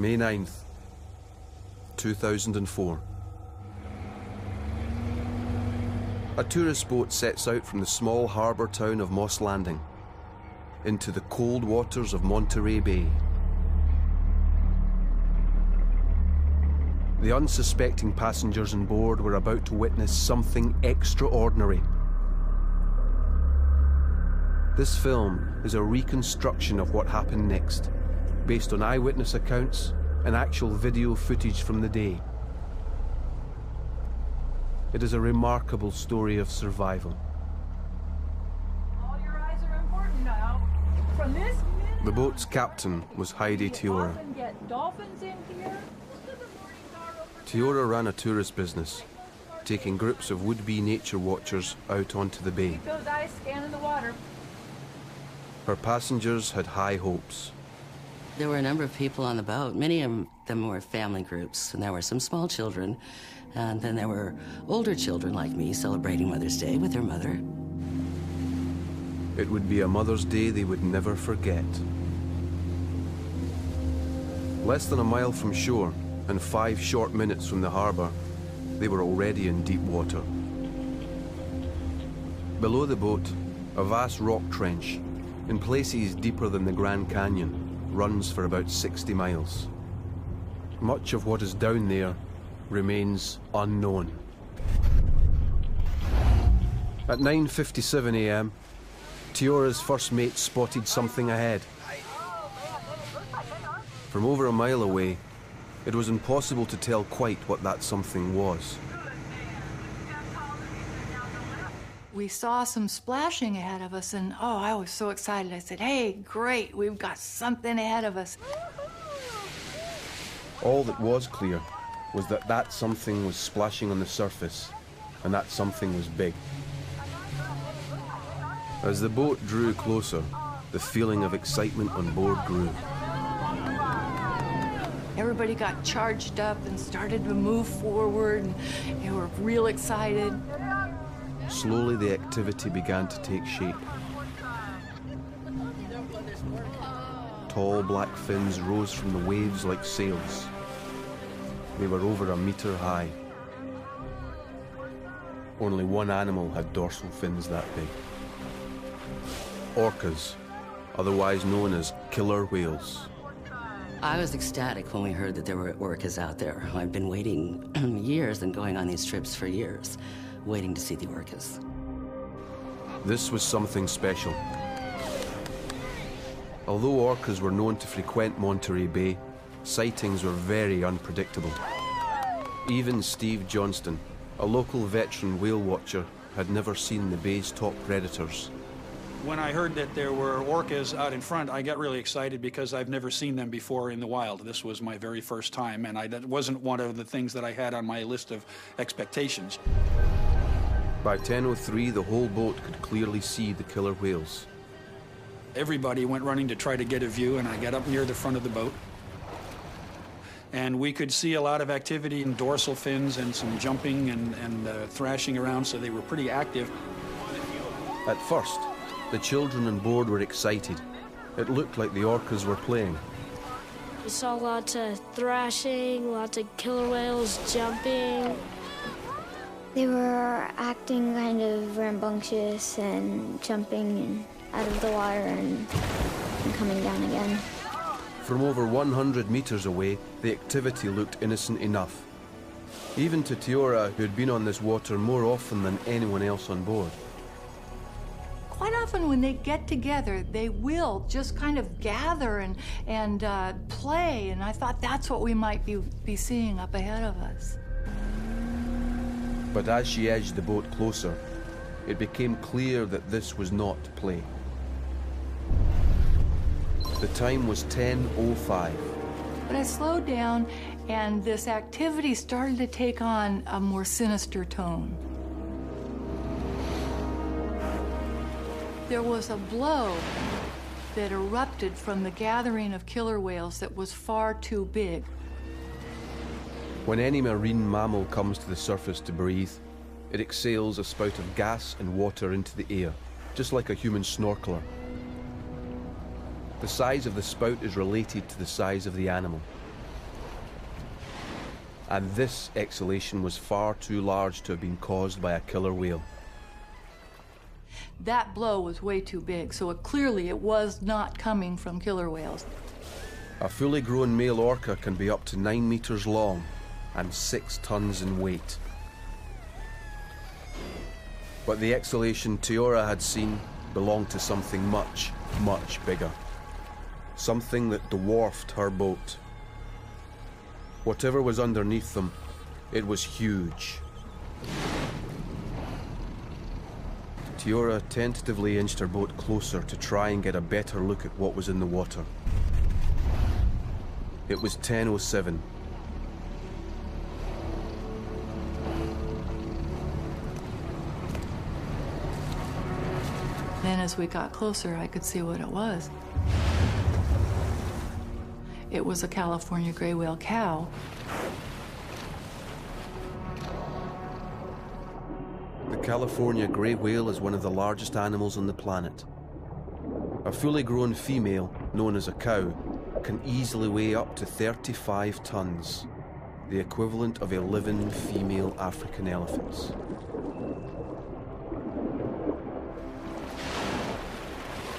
May 9th, 2004. A tourist boat sets out from the small harbour town of Moss Landing into the cold waters of Monterey Bay. The unsuspecting passengers on board were about to witness something extraordinary. This film is a reconstruction of what happened next, based on eyewitness accounts and actual video footage from the day. It is a remarkable story of survival. All your eyes are important now. From this minute, The boat's captain was Heidi Teora. often get dolphins in here. Teora ran a tourist business, taking groups of would-be nature watchers out onto the bay. Keep those eyes scanning the water. Her passengers had high hopes. There were a number of people on the boat. Many of them were family groups, and there were some small children, and then there were older children like me celebrating Mother's Day with their mother. It would be a Mother's Day they would never forget. Less than a mile from shore, and 5 short minutes from the harbour, they were already in deep water. Below the boat, a vast rock trench, in places deeper than the Grand Canyon, runs for about 60 miles. Much of what is down there remains unknown. At 9:57 a.m., Teora's first mate spotted something ahead. From over a mile away, it was impossible to tell quite what that something was. We saw some splashing ahead of us, and oh, I was so excited. I said, hey, great, we've got something ahead of us. All that was clear was that that something was splashing on the surface, and that something was big. As the boat drew closer, the feeling of excitement on board grew. Everybody got charged up and started to move forward, and they were real excited. Slowly the activity began to take shape. Tall black fins rose from the waves like sails. They were over a metre high. Only one animal had dorsal fins that big. Orcas, otherwise known as killer whales. I was ecstatic when we heard that there were orcas out there. I've been waiting years and going on these trips for years, waiting to see the orcas. This was something special. Although orcas were known to frequent Monterey Bay, sightings were very unpredictable. Even Steve Johnston, a local veteran whale watcher, had never seen the bay's top predators. When I heard that there were orcas out in front, I got really excited because I've never seen them before in the wild. This was my very first time, and that wasn't one of the things that I had on my list of expectations. By 10:03, the whole boat could clearly see the killer whales. Everybody went running to try to get a view, and I got up near the front of the boat. And we could see a lot of activity in dorsal fins and some jumping and thrashing around, so they were pretty active. At first, the children on board were excited. It looked like the orcas were playing. We saw lots of thrashing, lots of killer whales jumping. They were acting kind of rambunctious and jumping out of the water and coming down again. From over 100 meters away, the activity looked innocent enough. Even to Teora, who had been on this water more often than anyone else on board. Quite often when they get together, they will just kind of gather and play, and I thought that's what we might be seeing up ahead of us. But as she edged the boat closer, it became clear that this was not play. The time was 10:05. But I slowed down, and this activity started to take on a more sinister tone. There was a blow that erupted from the gathering of killer whales that was far too big. When any marine mammal comes to the surface to breathe, it exhales a spout of gas and water into the air, just like a human snorkeler. The size of the spout is related to the size of the animal. And this exhalation was far too large to have been caused by a killer whale. That blow was way too big, so clearly it was not coming from killer whales. A fully grown male orca can be up to 9 meters long and 6 tons in weight. But the exhalation Teora had seen belonged to something much, much bigger. Something that dwarfed her boat. Whatever was underneath them, it was huge. Teora tentatively inched her boat closer to try and get a better look at what was in the water. It was 10:07. Then as we got closer, I could see what it was. It was a California gray whale cow. The California gray whale is one of the largest animals on the planet. A fully grown female, known as a cow, can easily weigh up to 35 tons, the equivalent of 11 female African elephants.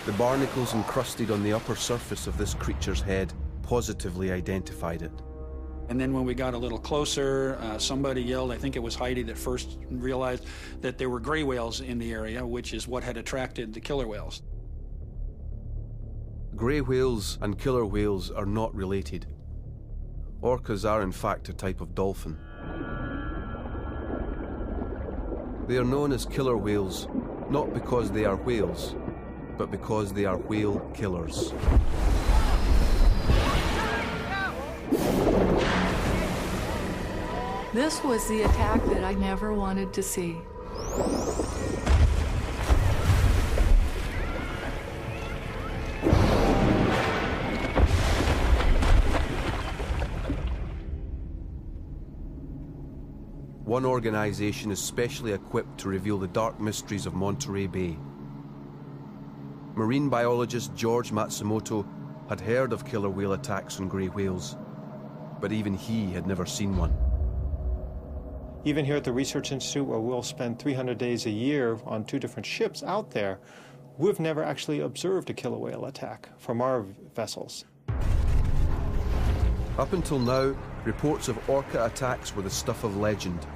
The barnacles encrusted on the upper surface of this creature's head positively identified it. And then when we got a little closer, somebody yelled, I think it was Heidi that first realized that there were gray whales in the area, which is what had attracted the killer whales. Grey whales and killer whales are not related. Orcas are in fact a type of dolphin. They are known as killer whales, not because they are whales, but because they are whale killers. This was the attack that I never wanted to see. One organization is specially equipped to reveal the dark mysteries of Monterey Bay. Marine biologist George Matsumoto had heard of killer whale attacks on grey whales, but even he had never seen one. Even here at the Research Institute, where we'll spend 300 days a year on 2 different ships out there, we've never actually observed a killer whale attack from our vessels. Up until now, reports of orca attacks were the stuff of legend,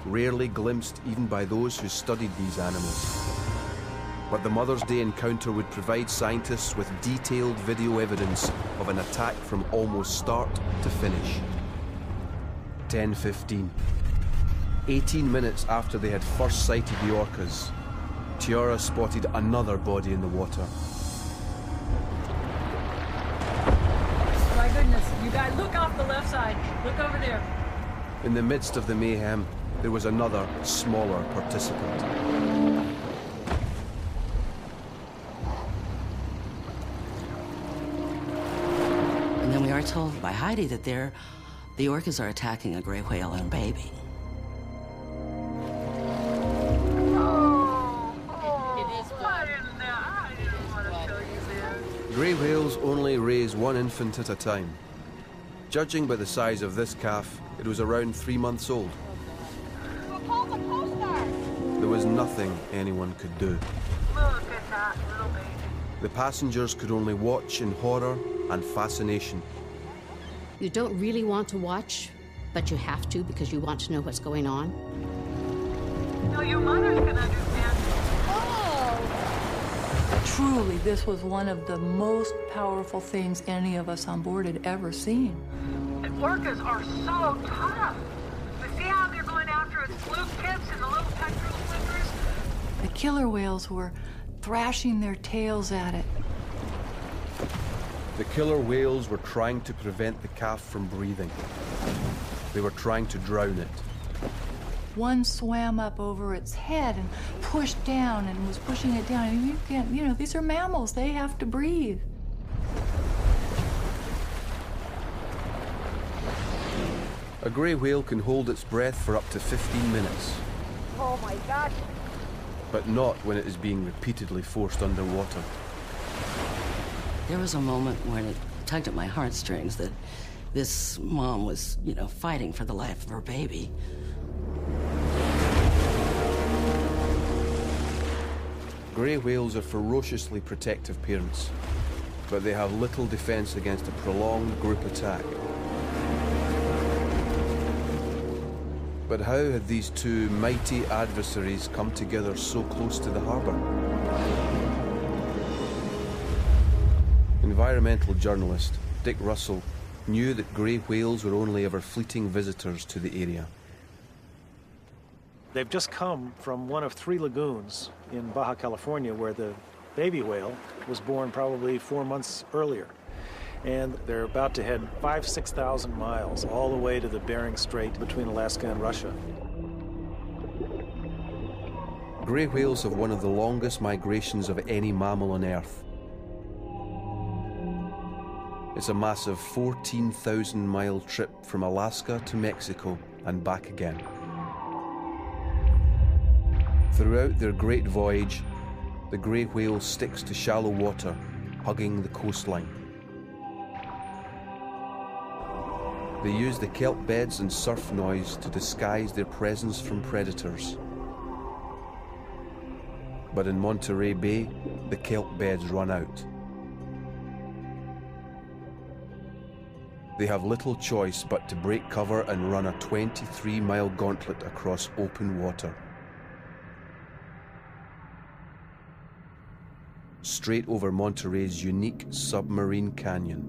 rarely glimpsed even by those who studied these animals. But the Mother's Day encounter would provide scientists with detailed video evidence of an attack from almost start to finish. 10:15. 18 minutes after they had first sighted the orcas, Teora spotted another body in the water. My goodness, you guys, look off the left side. Look over there. In the midst of the mayhem, there was another, smaller participant. And then we are told by Heidi that the orcas are attacking a gray whale and a baby. Grey whales only raise one infant at a time. Judging by the size of this calf, it was around 3 months old. There was nothing anyone could do. Look at that little baby. The passengers could only watch in horror and fascination. You don't really want to watch, but you have to because you want to know what's going on. No, your mothers can understand. Truly, this was one of the most powerful things any of us on board had ever seen. And orcas are so tough. You see how they're going after its fluke tips and the little pectoral flippers? The killer whales were thrashing their tails at it. The killer whales were trying to prevent the calf from breathing. They were trying to drown it. One swam up over its head and pushed down and was pushing it down. And you can't, these are mammals. They have to breathe. A grey whale can hold its breath for up to 15 minutes. Oh my gosh. But not when it is being repeatedly forced underwater. There was a moment when it tugged at my heartstrings that This mom was, fighting for the life of her baby. Grey whales are ferociously protective parents, but they have little defense against a prolonged group attack. But how had these two mighty adversaries come together so close to the harbour? Environmental journalist Dick Russell knew that grey whales were only ever fleeting visitors to the area. They've just come from one of 3 lagoons in Baja California where the baby whale was born probably 4 months earlier. And they're about to head 6,000 miles all the way to the Bering Strait between Alaska and Russia. Grey whales have one of the longest migrations of any mammal on Earth. It's a massive 14,000-mile trip from Alaska to Mexico and back again. Throughout their great voyage, the grey whale sticks to shallow water, hugging the coastline. They use the kelp beds and surf noise to disguise their presence from predators. But in Monterey Bay, the kelp beds run out. They have little choice but to break cover and run a 23-mile gauntlet across open water. Straight over Monterey's unique submarine canyon.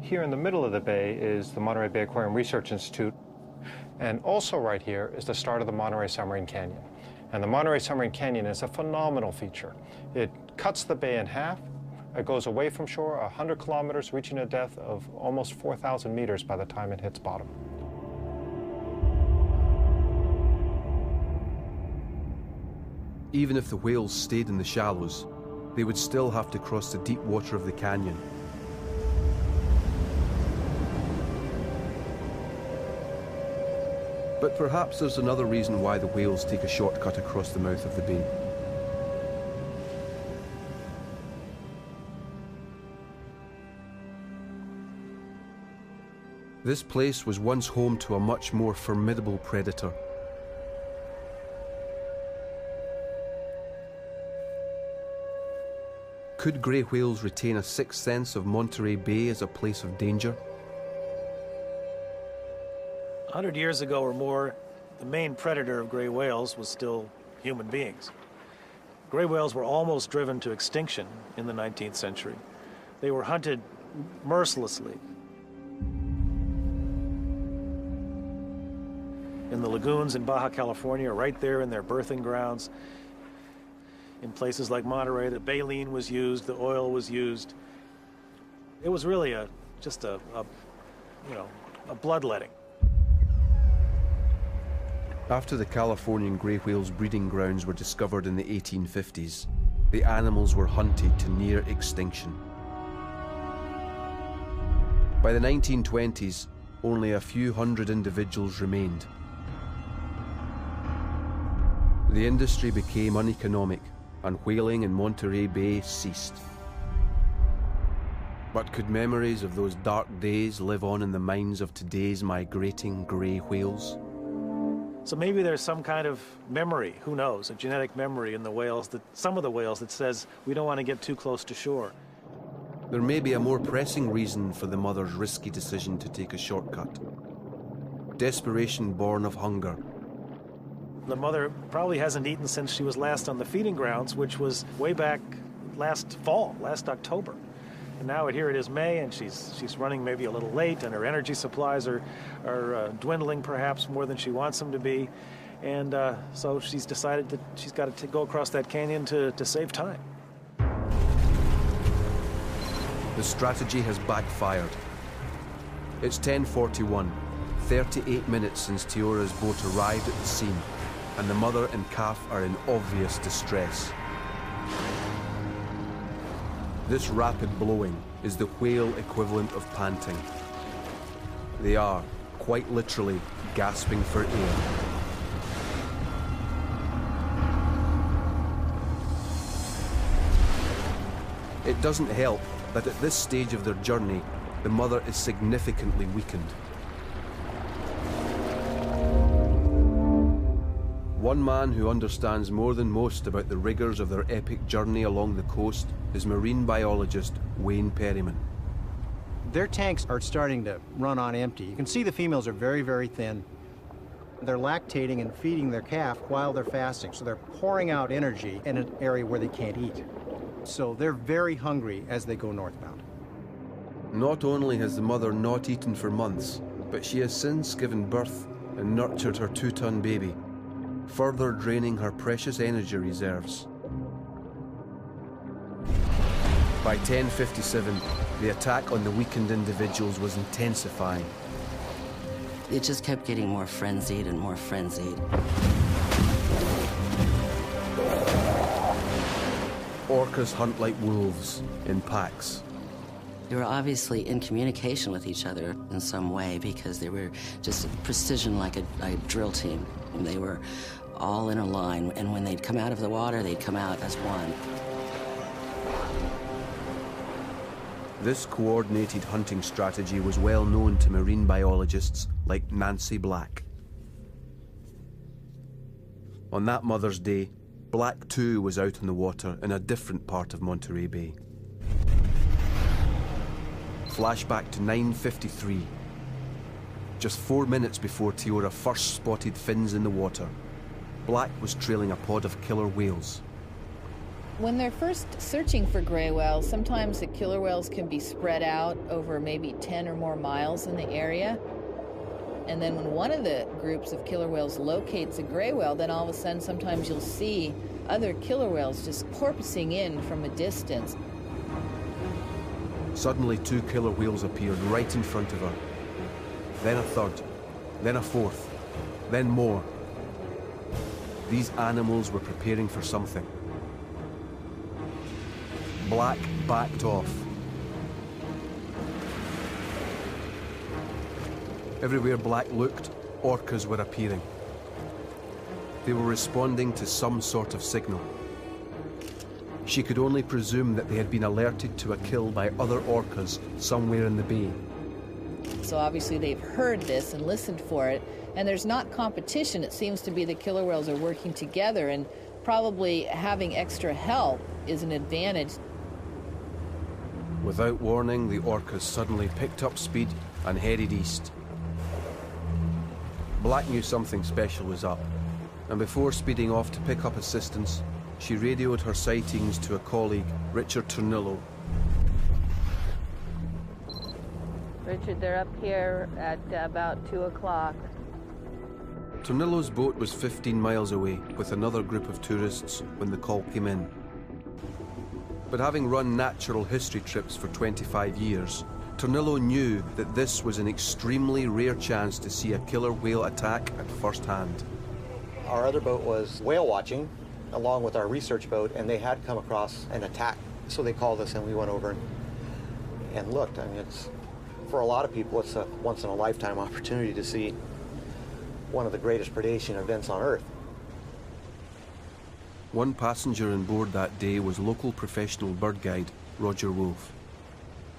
Here in the middle of the bay is the Monterey Bay Aquarium Research Institute. And also right here is the start of the Monterey Submarine Canyon. And the Monterey Submarine Canyon is a phenomenal feature. It cuts the bay in half. It goes away from shore 100 kilometers, reaching a depth of almost 4,000 meters by the time it hits bottom. Even if the whales stayed in the shallows, they would still have to cross the deep water of the canyon. But perhaps there's another reason why the whales take a shortcut across the mouth of the bay. This place was once home to a much more formidable predator. Could grey whales retain a sixth sense of Monterey Bay as a place of danger? 100 years ago or more, the main predator of gray whales was still human beings. Gray whales were almost driven to extinction in the 19th century. They were hunted mercilessly. In the lagoons in Baja California, right there in their birthing grounds, in places like Monterey, the baleen was used, the oil was used. It was really just a bloodletting. After the Californian grey whale's breeding grounds were discovered in the 1850s, the animals were hunted to near extinction. By the 1920s, only a few hundred individuals remained. The industry became uneconomic, and whaling in Monterey Bay ceased. But could memories of those dark days live on in the minds of today's migrating grey whales? So maybe there's some kind of memory, who knows, a genetic memory in the whales, some of the whales, that says we don't want to get too close to shore. There may be a more pressing reason for the mother's risky decision to take a shortcut. Desperation born of hunger. The mother probably hasn't eaten since she was last on the feeding grounds, which was way back last fall, last October. And now here it is May, and she's running maybe a little late, and her energy supplies are dwindling perhaps more than she wants them to be. And so she's decided that she's got to go across that canyon to save time. The strategy has backfired. It's 10:41, 38 minutes since Teora's boat arrived at the scene, and the mother and calf are in obvious distress. This rapid blowing is the whale equivalent of panting. They are, quite literally, gasping for air. It doesn't help that at this stage of their journey, the mother is significantly weakened. One man who understands more than most about the rigors of their epic journey along the coast is marine biologist Wayne Perryman. Their tanks are starting to run on empty. You can see the females are very, very thin. They're lactating and feeding their calf while they're fasting, so they're pouring out energy in an area where they can't eat. So they're very hungry as they go northbound. Not only has the mother not eaten for months, but she has since given birth and nurtured her 2-ton baby, further draining her precious energy reserves. By 10:57, the attack on the weakened individuals was intensifying. It just kept getting more frenzied and more frenzied. Orcas hunt like wolves, in packs. They were obviously in communication with each other in some way because they were just precision like a drill team. And they were all in a line, and when they'd come out of the water, they'd come out as one. This coordinated hunting strategy was well known to marine biologists like Nancy Black. On that Mother's Day, Black too was out on the water in a different part of Monterey Bay. Flashback to 9:53. Just 4 minutes before Tiora first spotted fins in the water, Black was trailing a pod of killer whales. When they're first searching for gray whales, sometimes the killer whales can be spread out over maybe 10 or more miles in the area. And then when one of the groups of killer whales locates a gray whale, then all of a sudden sometimes you'll see other killer whales just porpoising in from a distance. Suddenly 2 killer whales appeared right in front of her. Then a third, then a fourth, then more. These animals were preparing for something. Black backed off. Everywhere Black looked, orcas were appearing. They were responding to some sort of signal. She could only presume that they had been alerted to a kill by other orcas somewhere in the bay. So obviously they've heard this and listened for it, and there's not competition. It seems to be the killer whales are working together, and probably having extra help is an advantage. Without warning, the orcas suddenly picked up speed and headed east. Black knew something special was up, and before speeding off to pick up assistance, she radioed her sightings to a colleague, Richard Turnillo. Richard, they're up here at about 2 o'clock. Turnillo's boat was 15 miles away with another group of tourists when the call came in. But having run natural history trips for 25 years, Turnillo knew that this was an extremely rare chance to see a killer whale attack at first hand. Our other boat was whale watching, along with our research boat, and they had come across an attack. So they called us and we went over and looked. I mean, for a lot of people, it's a once-in-a-lifetime opportunity to see one of the greatest predation events on Earth. One passenger on board that day was local professional bird guide, Roger Wolfe.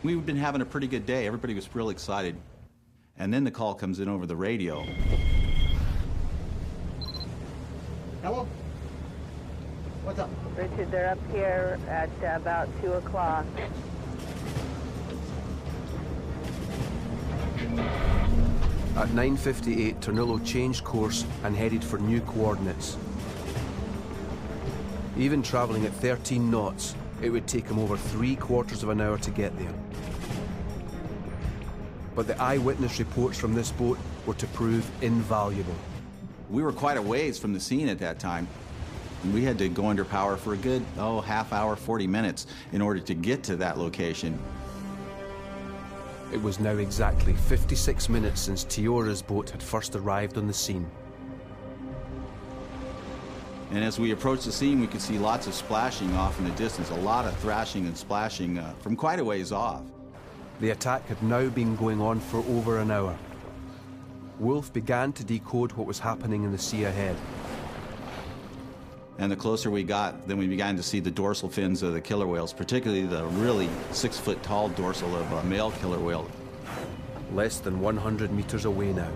We've been having a pretty good day. Everybody was real excited. And then the call comes in over the radio. Hello? What's up? Richard, they're up here at about 2 o'clock. At 9:58, Turnillo changed course and headed for new coordinates. Even travelling at 13 knots, it would take him over 3/4 of an hour to get there. But the eyewitness reports from this boat were to prove invaluable. We were quite a ways from the scene at that time. And we had to go under power for a good, half hour, 40 minutes in order to get to that location. It was now exactly 56 minutes since Tiora's boat had first arrived on the scene. And as we approached the scene, we could see lots of splashing off in the distance, a lot of thrashing and splashing from quite a ways off. The attack had now been going on for over an hour. Wolfe began to decode what was happening in the sea ahead. And the closer we got, then we began to see the dorsal fins of the killer whales, particularly the really 6-foot tall dorsal of a male killer whale. Less than 100 meters away now,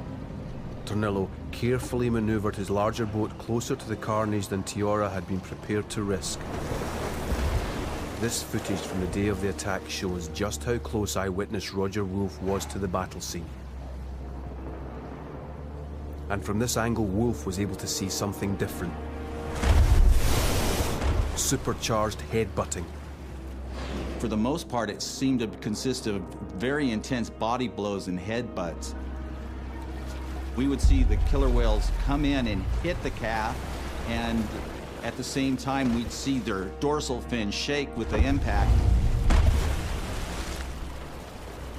Tornillo carefully maneuvered his larger boat closer to the carnage than Tiora had been prepared to risk. This footage from the day of the attack shows just how close eyewitness Roger Wolf was to the battle scene. And from this angle, Wolf was able to see something different. Supercharged headbutting. For the most part, it seemed to consist of very intense body blows and headbutts. We would see the killer whales come in and hit the calf, and at the same time, we'd see their dorsal fin shake with the impact.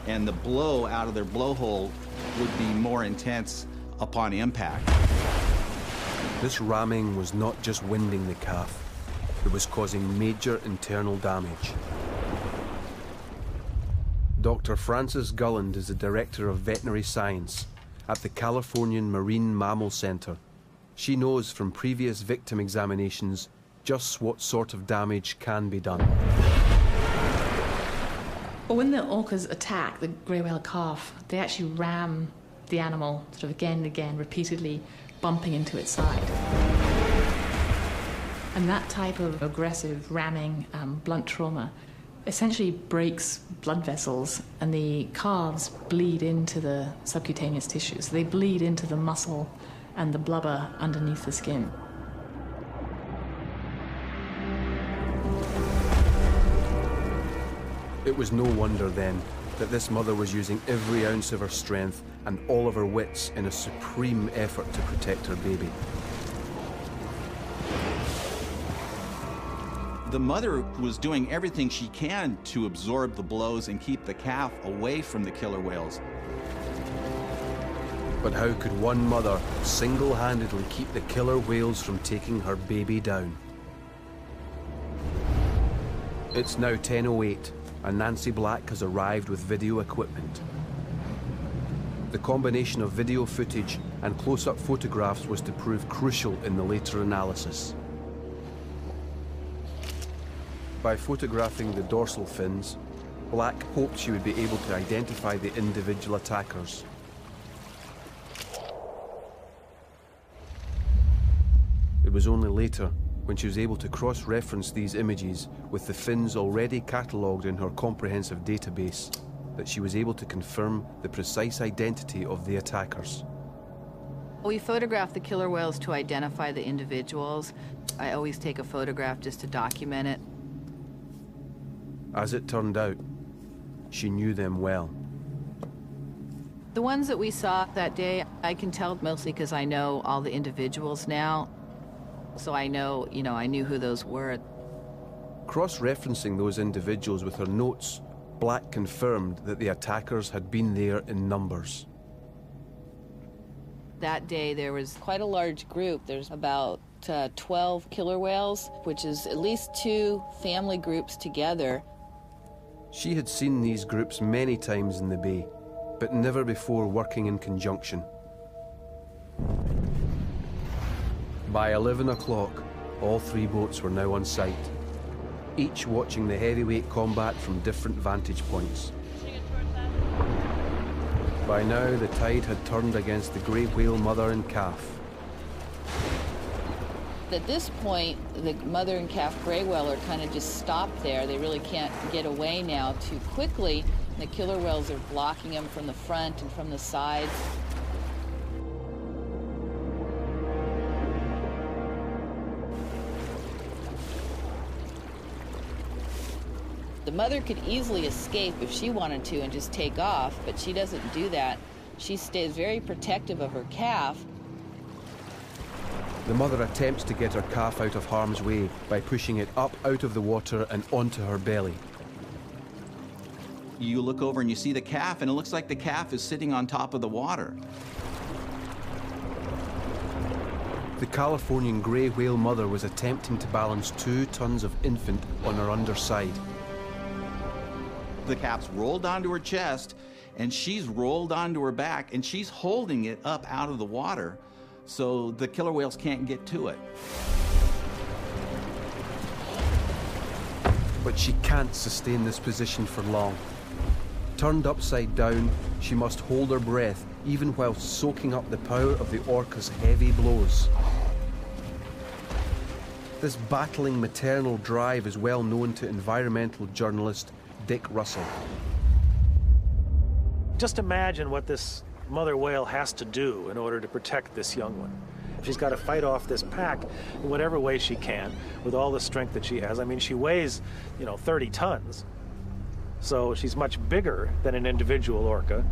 And the blow out of their blowhole would be more intense upon impact. This ramming was not just winding the calf, it was causing major internal damage. Dr. Frances Gulland is the Director of Veterinary Science at the Californian Marine Mammal Center. She knows from previous victim examinations just what sort of damage can be done. Well, when the orcas attack the grey whale calf, they actually ram the animal sort of again and again, repeatedly bumping into its side. And that type of aggressive ramming, blunt trauma, essentially breaks blood vessels, and the calves bleed into the subcutaneous tissues. They bleed into the muscle and the blubber underneath the skin. It was no wonder then that this mother was using every ounce of her strength and all of her wits in a supreme effort to protect her baby. The mother was doing everything she can to absorb the blows and keep the calf away from the killer whales. But how could one mother single-handedly keep the killer whales from taking her baby down? It's now 10:08, and Nancy Black has arrived with video equipment. The combination of video footage and close-up photographs was to prove crucial in the later analysis. By photographing the dorsal fins, Black hoped she would be able to identify the individual attackers. It was only later, when she was able to cross-reference these images with the fins already catalogued in her comprehensive database, that she was able to confirm the precise identity of the attackers. We photograph the killer whales to identify the individuals. I always take a photograph just to document it. As it turned out, she knew them well. The ones that we saw that day, I can tell mostly because I know all the individuals now. So I know, I knew who those were. Cross-referencing those individuals with her notes, Black confirmed that the attackers had been there in numbers. That day there was quite a large group. There's about 12 killer whales, which is at least 2 family groups together. She had seen these groups many times in the bay, but never before working in conjunction. By 11 o'clock, all 3 boats were now on site, each watching the heavyweight combat from different vantage points. By now, the tide had turned against the grey whale mother and calf. At this point, the mother and calf gray whale are kind of just stopped there. They really can't get away now too quickly. The killer whales are blocking them from the front and from the sides. The mother could easily escape if she wanted to and just take off, but she doesn't do that. She stays very protective of her calf. The mother attempts to get her calf out of harm's way by pushing it up out of the water and onto her belly. You look over and you see the calf, and it looks like the calf is sitting on top of the water. The Californian grey whale mother was attempting to balance 2 tons of infant on her underside. The calf's rolled onto her chest, and she's rolled onto her back, and she's holding it up out of the water so the killer whales can't get to it. But she can't sustain this position for long. Turned upside down, she must hold her breath even while soaking up the power of the orca's heavy blows. This battling maternal drive is well known to environmental journalist Dick Russell. Just imagine what this mother whale has to do in order to protect this young one. She's got to fight off this pack in whatever way she can with all the strength that she has. I mean, she weighs, 30 tons. So she's much bigger than an individual orca.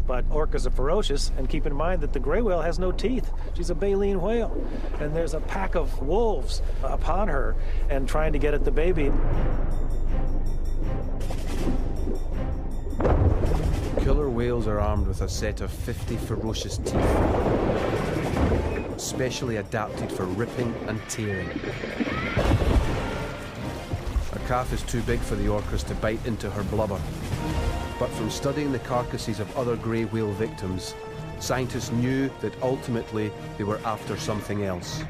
But orcas are ferocious, and keep in mind that the gray whale has no teeth. She's a baleen whale. And there's a pack of wolves upon her and trying to get at the baby. Killer whales are armed with a set of 50 ferocious teeth, specially adapted for ripping and tearing. A calf is too big for the orcas to bite into her blubber. But from studying the carcasses of other grey whale victims, scientists knew that ultimately they were after something else.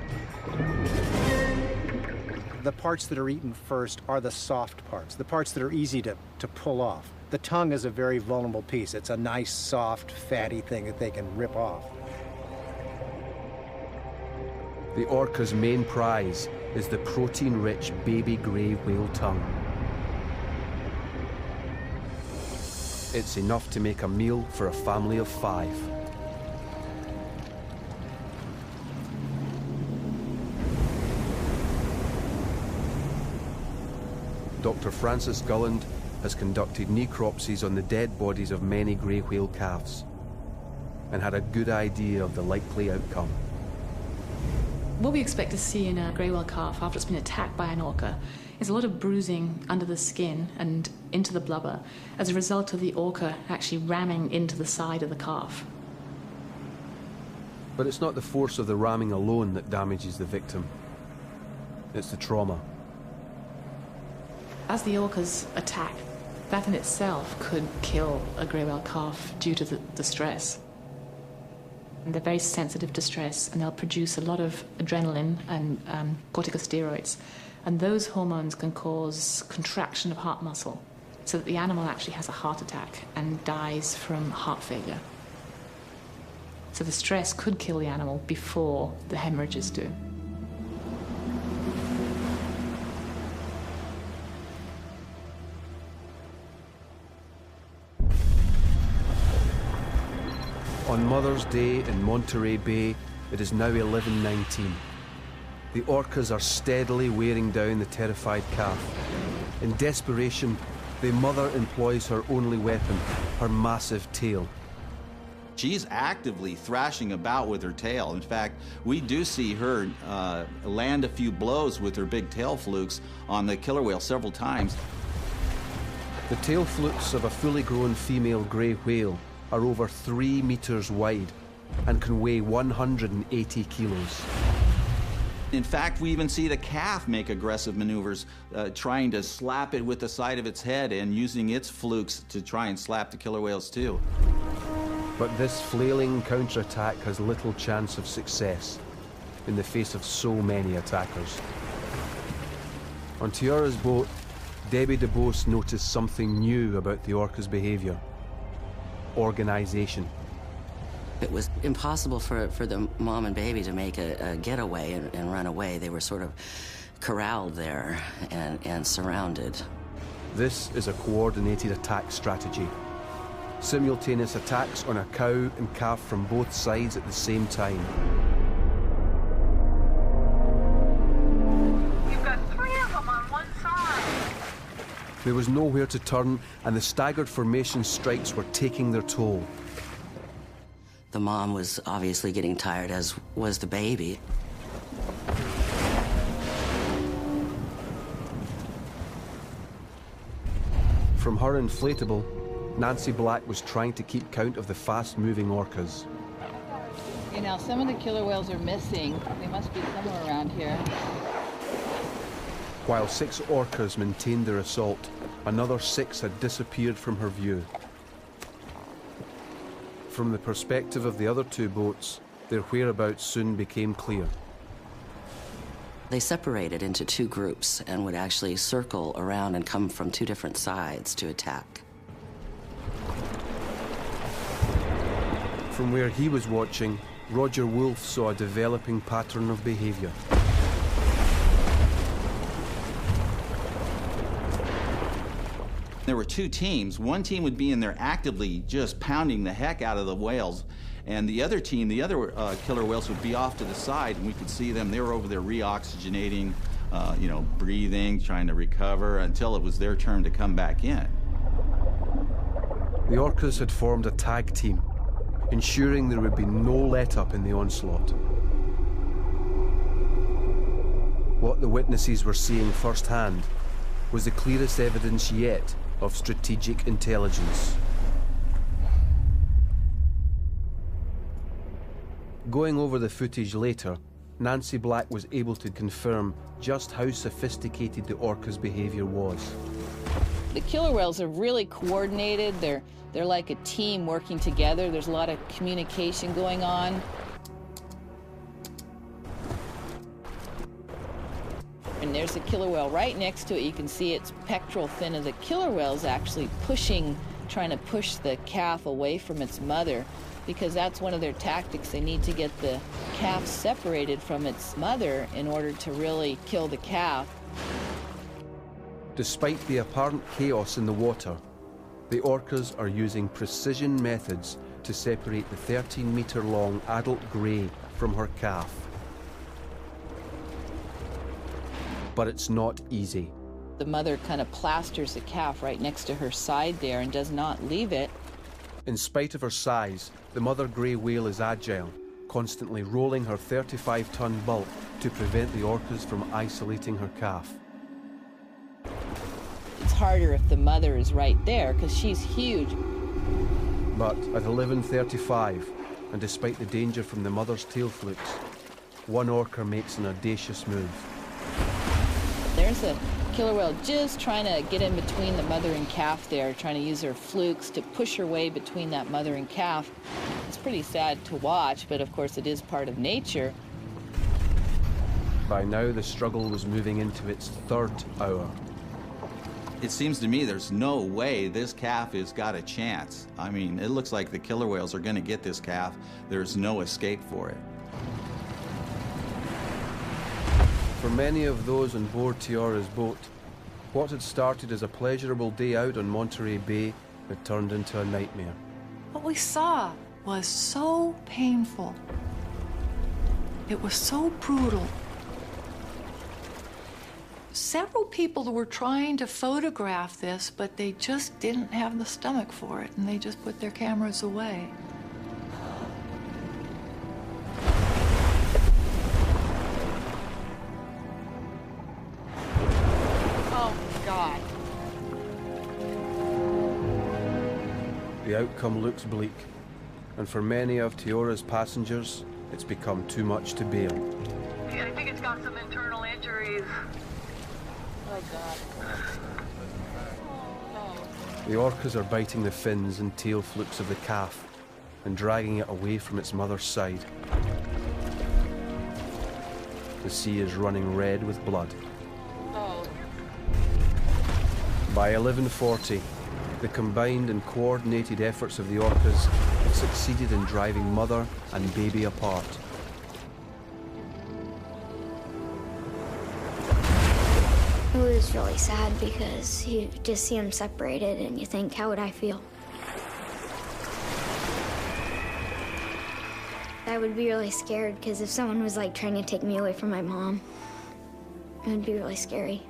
The parts that are eaten first are the soft parts, the parts that are easy to pull off. The tongue is a very vulnerable piece. It's a nice, soft, fatty thing that they can rip off. The orca's main prize is the protein-rich baby grey whale tongue. It's enough to make a meal for a family of 5. Dr. Francis Gulland has conducted necropsies on the dead bodies of many grey whale calves and had a good idea of the likely outcome. What we expect to see in a grey whale calf after it's been attacked by an orca is a lot of bruising under the skin and into the blubber as a result of the orca actually ramming into the side of the calf. But it's not the force of the ramming alone that damages the victim. It's the trauma. As the orcas attack, that in itself could kill a grey whale calf due to the stress. And they're very sensitive to stress, and they'll produce a lot of adrenaline and corticosteroids. And those hormones can cause contraction of heart muscle, so that the animal actually has a heart attack and dies from heart failure. So the stress could kill the animal before the hemorrhages do. On Mother's Day in Monterey Bay, it is now 11:19. The orcas are steadily wearing down the terrified calf. In desperation, the mother employs her only weapon, her massive tail. She's actively thrashing about with her tail. In fact, we do see her land a few blows with her big tail flukes on the killer whale several times. The tail flukes of a fully grown female grey whale are over 3 meters wide and can weigh 180 kilos. In fact, we even see the calf make aggressive maneuvers, trying to slap it with the side of its head and using its flukes to try and slap the killer whales too. But this flailing counterattack has little chance of success in the face of so many attackers. On Tiara's boat, Debbie DeBose noticed something new about the orca's behavior: organization. It was impossible for the mom and baby to make a getaway and run away. They were sort of corralled there and surrounded. This is a coordinated attack strategy. Simultaneous attacks on a cow and calf from both sides at the same time. You've got 3 of them on one side. There was nowhere to turn, and the staggered formation strikes were taking their toll. The mom was obviously getting tired, as was the baby. From her inflatable, Nancy Black was trying to keep count of the fast-moving orcas. You know, some of the killer whales are missing. They must be somewhere around here. While 6 orcas maintained their assault, another 6 had disappeared from her view. From the perspective of the other 2 boats, their whereabouts soon became clear. They separated into two groups and would actually circle around and come from two different sides to attack. From where he was watching, Roger Wolfe saw a developing pattern of behavior. There were two teams. One team would be in there actively just pounding the heck out of the whales, and the other team, the other killer whales, would be off to the side, and we could see them. They were over there re-oxygenating, you know, breathing, trying to recover until it was their turn to come back in. The orcas had formed a tag team, ensuring there would be no let-up in the onslaught. What the witnesses were seeing firsthand was the clearest evidence yet of strategic intelligence. Going over the footage later, Nancy Black was able to confirm just how sophisticated the orca's behavior was. The killer whales are really coordinated. They're like a team working together. There's a lot of communication going on. And there's a killer whale right next to it. You can see its pectoral fin of the killer whale's actually trying to push the calf away from its mother, because that's one of their tactics. They need to get the calf separated from its mother in order to really kill the calf. Despite the apparent chaos in the water, the orcas are using precision methods to separate the 13-meter-long adult grey from her calf. But it's not easy. The mother kind of plasters the calf right next to her side there and does not leave it. In spite of her size, the mother grey whale is agile, constantly rolling her 35-ton bulk to prevent the orcas from isolating her calf. It's harder if the mother is right there because she's huge. But at 11:35, and despite the danger from the mother's tail flukes, one orca makes an audacious move. There's a killer whale just trying to get in between the mother and calf there, trying to use her flukes to push her way between that mother and calf. It's pretty sad to watch, but of course it is part of nature. By now, the struggle was moving into its third hour. It seems to me there's no way this calf has got a chance. I mean, it looks like the killer whales are going to get this calf. There's no escape for it. For many of those on board Tiara's boat, what had started as a pleasurable day out on Monterey Bay had turned into a nightmare. What we saw was so painful. It was so brutal. Several people were trying to photograph this, but they just didn't have the stomach for it, and they just put their cameras away. Oh, God. The outcome looks bleak, and for many of Tiara's passengers, it's become too much to bear. Yeah, I think it's got some internal injuries. Oh, God. The orcas are biting the fins and tail flukes of the calf and dragging it away from its mother's side. The sea is running red with blood. Oh. By 11:40, the combined and coordinated efforts of the orcas have succeeded in driving mother and baby apart. It was really sad because you just see them separated and you think, how would I feel? I would be really scared because if someone was like trying to take me away from my mom, it would be really scary.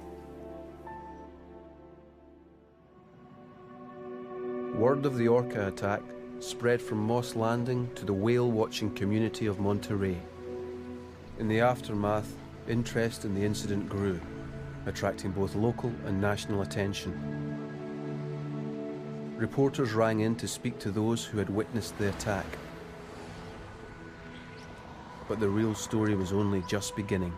Word of the orca attack spread from Moss Landing to the whale-watching community of Monterey. In the aftermath, interest in the incident grew, attracting both local and national attention. Reporters rang in to speak to those who had witnessed the attack. But the real story was only just beginning.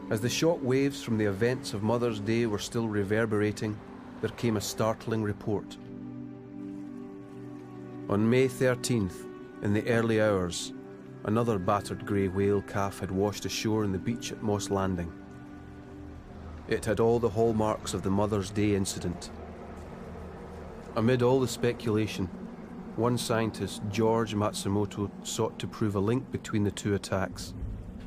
As the shock waves from the events of Mother's Day were still reverberating, there came a startling report. On May 13th, in the early hours, Another battered grey whale calf had washed ashore on the beach at Moss Landing. It had all the hallmarks of the Mother's Day incident. Amid all the speculation, one scientist, George Matsumoto, sought to prove a link between the two attacks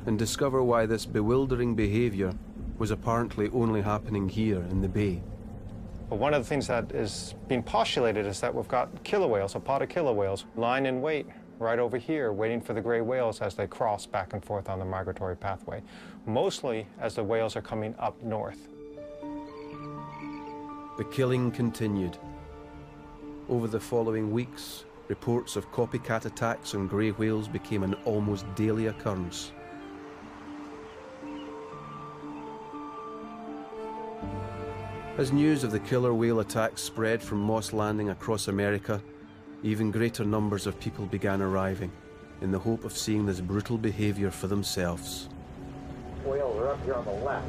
and discover why this bewildering behaviour was apparently only happening here in the bay. But one of the things that is being postulated is that we've got killer whales, a pod of killer whales, lying in wait right over here, waiting for the gray whales as they cross back and forth on the migratory pathway, mostly as the whales are coming up north. The killing continued. Over the following weeks, reports of copycat attacks on grey whales became an almost daily occurrence. As news of the killer whale attacks spread from Moss Landing across America, even greater numbers of people began arriving in the hope of seeing this brutal behaviour for themselves. Whales are up here on the left.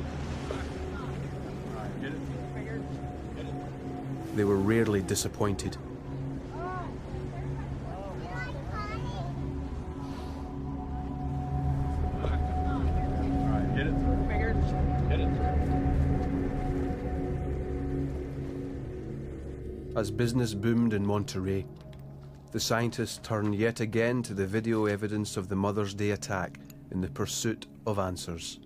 They were rarely disappointed. As business boomed in Monterey, the scientists turned yet again to the video evidence of the Mother's Day attack in the pursuit of answers.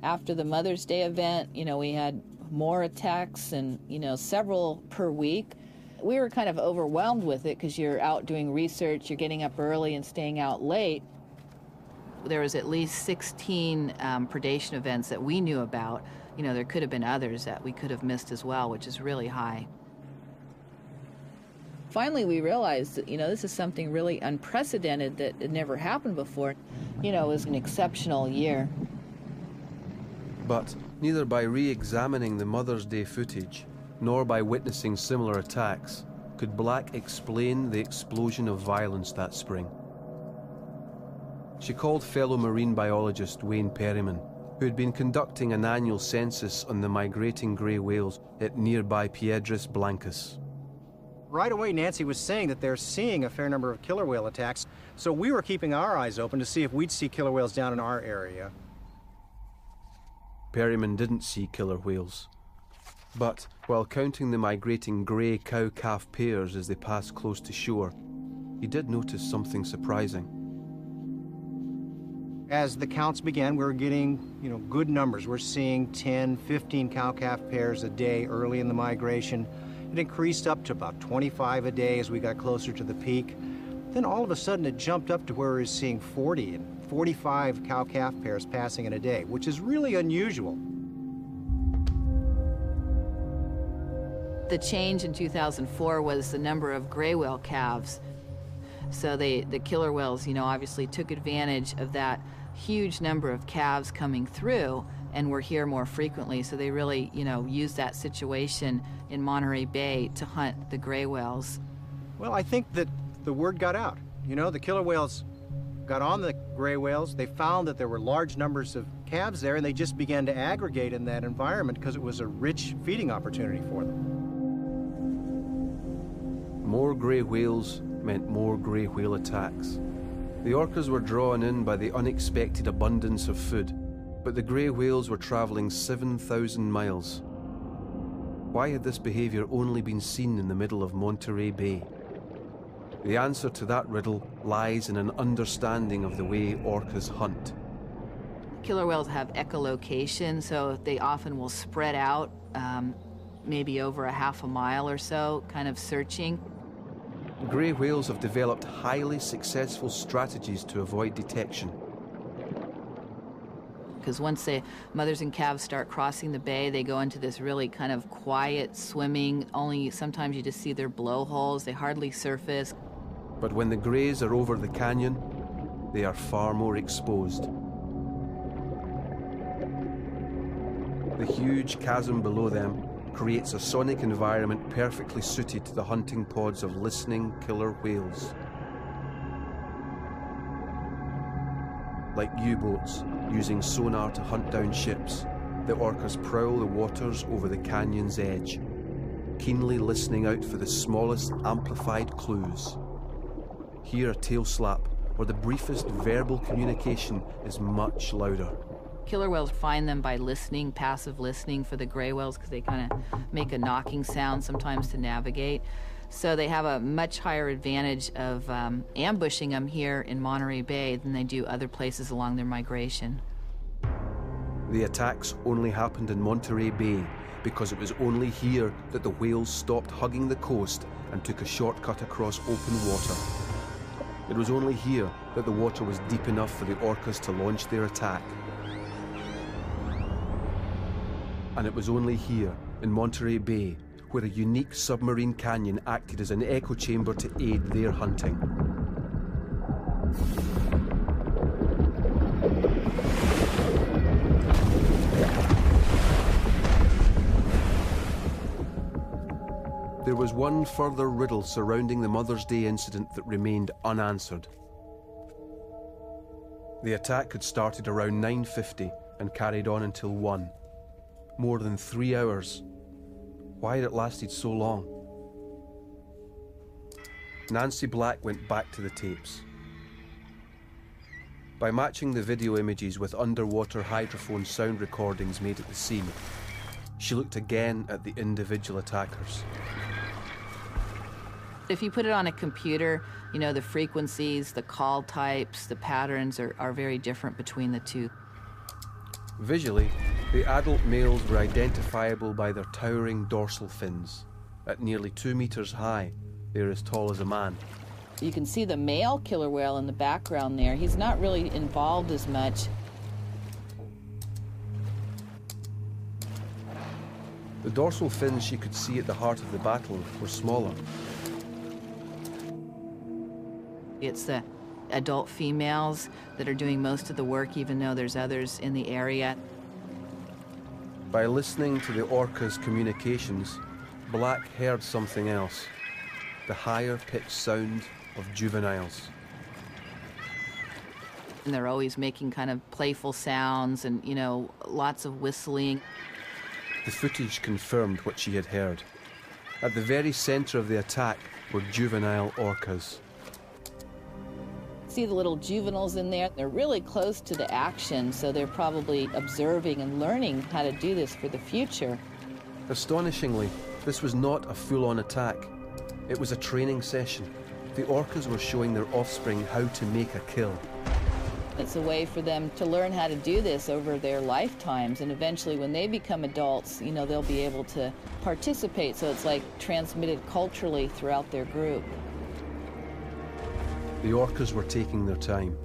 After the Mother's Day event, we had more attacks and, several per week. We were kind of overwhelmed with it because you're out doing research, you're getting up early and staying out late. There was at least 16 predation events that we knew about. There could have been others that we could have missed as well, which is really high. Finally, we realized that, this is something really unprecedented that had never happened before. It was an exceptional year. But neither by re-examining the Mother's Day footage, nor by witnessing similar attacks, could Black explain the explosion of violence that spring. She called fellow marine biologist Wayne Perryman, who had been conducting an annual census on the migrating grey whales at nearby Piedras Blancas. Right away, Nancy was saying that they're seeing a fair number of killer whale attacks, so we were keeping our eyes open to see if we'd see killer whales down in our area. Perryman didn't see killer whales, but while counting the migrating grey cow-calf pairs as they passed close to shore, he did notice something surprising. As the counts began, we were getting, good numbers. We're seeing 10, 15 cow-calf pairs a day early in the migration. It increased up to about 25 a day as we got closer to the peak. Then all of a sudden it jumped up to where we were seeing 40 and 45 cow-calf pairs passing in a day, which is really unusual. The change in 2004 was the number of gray whale calves. So the killer whales, obviously took advantage of that huge number of calves coming through and were here more frequently. So they really, used that situation in Monterey Bay to hunt the gray whales. Well, I think that the word got out. The killer whales got on the gray whales. They found that there were large numbers of calves there, and they just began to aggregate in that environment because it was a rich feeding opportunity for them. More grey whales meant more grey whale attacks. The orcas were drawn in by the unexpected abundance of food, but the grey whales were travelling 7,000 miles. Why had this behaviour only been seen in the middle of Monterey Bay? The answer to that riddle lies in an understanding of the way orcas hunt. Killer whales have echolocation, so they often will spread out, maybe over a half a mile or so, kind of searching. Grey whales have developed highly successful strategies to avoid detection. Because once the mothers and calves start crossing the bay, they go into this really kind of quiet swimming. Only sometimes you just see their blowholes. They hardly surface. But when the greys are over the canyon, they are far more exposed. The huge chasm below them creates a sonic environment perfectly suited to the hunting pods of listening killer whales. Like U-boats using sonar to hunt down ships, the orcas prowl the waters over the canyon's edge, keenly listening out for the smallest amplified clues. Here a tail slap where the briefest verbal communication is much louder. Killer whales find them by listening, passive listening for the gray whales, because they kind of make a knocking sound sometimes to navigate. So they have a much higher advantage of ambushing them here in Monterey Bay than they do other places along their migration. The attacks only happened in Monterey Bay because it was only here that the whales stopped hugging the coast and took a shortcut across open water. It was only here that the water was deep enough for the orcas to launch their attack. And it was only here, in Monterey Bay, where a unique submarine canyon acted as an echo chamber to aid their hunting. There was one further riddle surrounding the Mother's Day incident that remained unanswered. The attack had started around 9:50 and carried on until 1. More than 3 hours. Why had it lasted so long? Nancy Black went back to the tapes. By matching the video images with underwater hydrophone sound recordings made at the scene, she looked again at the individual attackers. If you put it on a computer, you know, the frequencies, the call types, the patterns are very different between the two. Visually, the adult males were identifiable by their towering dorsal fins. At nearly 2 meters high, they're as tall as a man. You can see the male killer whale in the background there. He's not really involved as much. The dorsal fins you could see at the heart of the battle were smaller. It's the adult females that are doing most of the work, even though there's others in the area. By listening to the orcas' communications, Black heard something else, the higher-pitched sound of juveniles. And they're always making kind of playful sounds and, you know, lots of whistling. The footage confirmed what she had heard. At the very center of the attack were juvenile orcas. See the little juveniles in there? They're really close to the action, so they're probably observing and learning how to do this for the future. Astonishingly, this was not a full-on attack. It was a training session. The orcas were showing their offspring how to make a kill. It's a way for them to learn how to do this over their lifetimes, and eventually when they become adults, you know, they'll be able to participate, so it's like transmitted culturally throughout their group. The orcas were taking their time,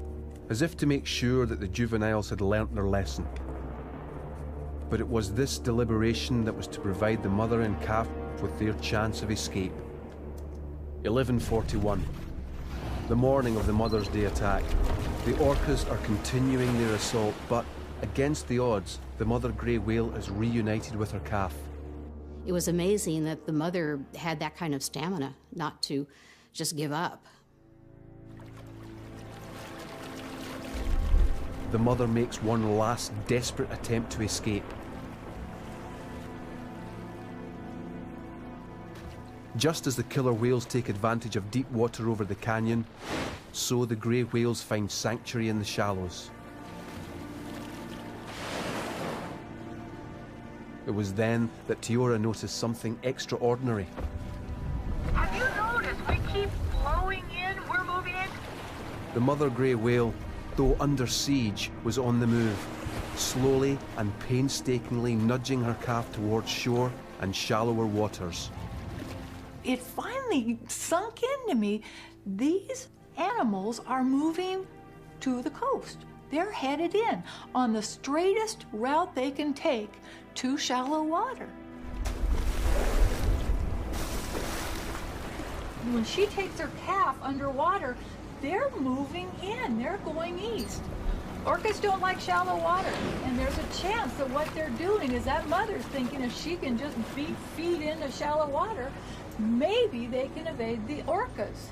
as if to make sure that the juveniles had learnt their lesson. But it was this deliberation that was to provide the mother and calf with their chance of escape. 11:41, the morning of the Mother's Day attack. The orcas are continuing their assault, but against the odds, the mother grey whale is reunited with her calf. It was amazing that the mother had that kind of stamina, not to just give up. The mother makes one last desperate attempt to escape. Just as the killer whales take advantage of deep water over the canyon, so the grey whales find sanctuary in the shallows. It was then that Tiora noticed something extraordinary. Have you noticed we keep flowing in, we're moving in? The mother grey whale, though under siege, was on the move, slowly and painstakingly nudging her calf towards shore and shallower waters. It finally sunk into me. These animals are moving to the coast. They're headed in on the straightest route they can take to shallow water. When she takes her calf underwater, they're moving in, they're going east. Orcas don't like shallow water, and there's a chance that what they're doing is that mother's thinking if she can just feed into shallow water, maybe they can evade the orcas.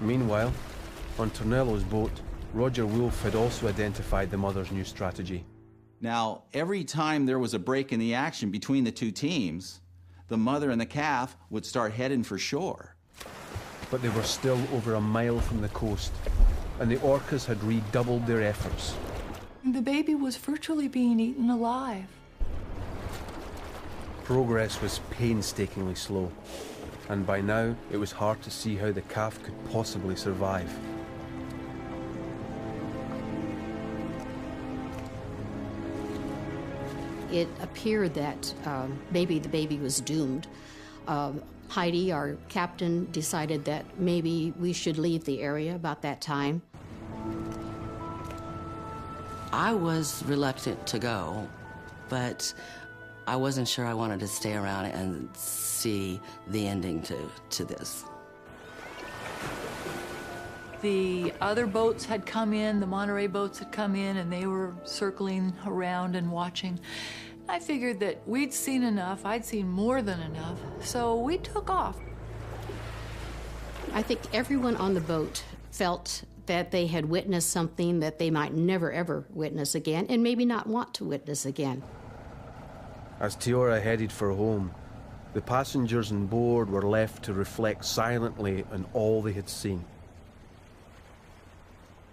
Meanwhile, on Tornello's boat, Roger Wolfe had also identified the mother's new strategy. Now, every time there was a break in the action between the two teams, the mother and the calf would start heading for shore. but they were still over a mile from the coast, and the orcas had redoubled their efforts. The baby was virtually being eaten alive. Progress was painstakingly slow, and by now it was hard to see how the calf could possibly survive. It appeared that maybe the baby was doomed. Heidi, our captain, decided that maybe we should leave the area about that time. I was reluctant to go, but I wasn't sure I wanted to stay around and see the ending to this. The other boats had come in, the Monterey boats had come in, and they were circling around and watching. I figured that we'd seen enough, I'd seen more than enough, so we took off. I think everyone on the boat felt that they had witnessed something that they might never, ever witness again, and maybe not want to witness again. As Tiora headed for home, the passengers on board were left to reflect silently on all they had seen.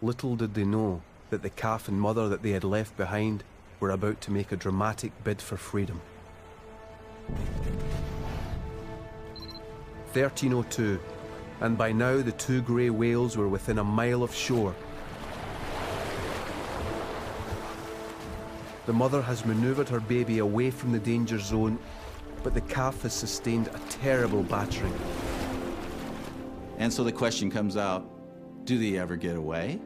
Little did they know that the calf and mother that they had left behind were about to make a dramatic bid for freedom. 1302, and by now the two grey whales were within a mile of shore. The mother has manoeuvred her baby away from the danger zone, but the calf has sustained a terrible battering. And so the question comes out, do they ever get away?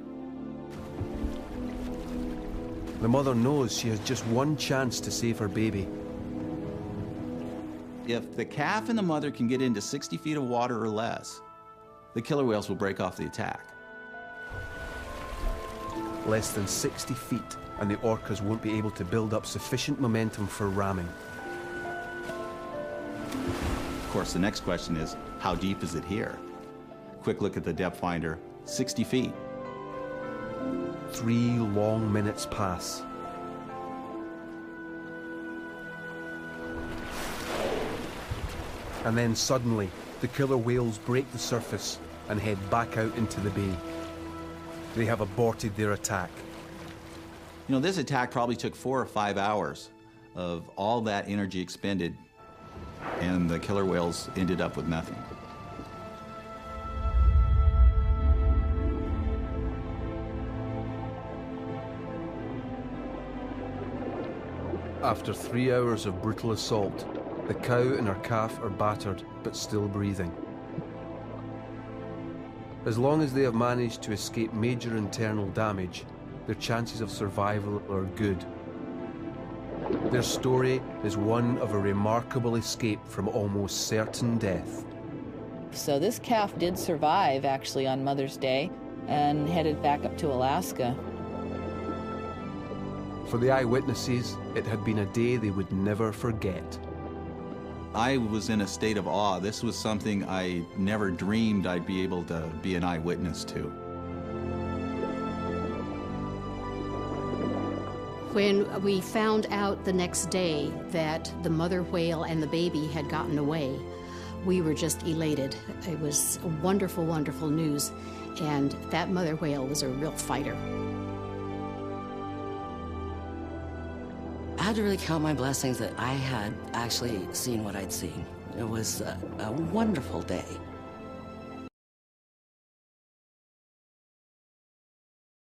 The mother knows she has just one chance to save her baby. If the calf and the mother can get into 60 feet of water or less, the killer whales will break off the attack. Less than 60 feet, and the orcas won't be able to build up sufficient momentum for ramming. Of course, the next question is, how deep is it here? Quick look at the depth finder, 60 feet. 3 long minutes pass. And then suddenly, the killer whales break the surface and head back out into the bay. They have aborted their attack. You know, this attack probably took 4 or 5 hours of all that energy expended, and the killer whales ended up with nothing. After 3 hours of brutal assault, the cow and her calf are battered, but still breathing. As long as they have managed to escape major internal damage, their chances of survival are good. Their story is one of a remarkable escape from almost certain death. So this calf did survive, actually, on Mother's Day and headed back up to Alaska. For the eyewitnesses, it had been a day they would never forget. I was in a state of awe. This was something I never dreamed I'd be able to be an eyewitness to. When we found out the next day that the mother whale and the baby had gotten away, we were just elated. It was wonderful, wonderful news, and that mother whale was a real fighter. I had to really count my blessings that I had actually seen what I'd seen. It was a wonderful day.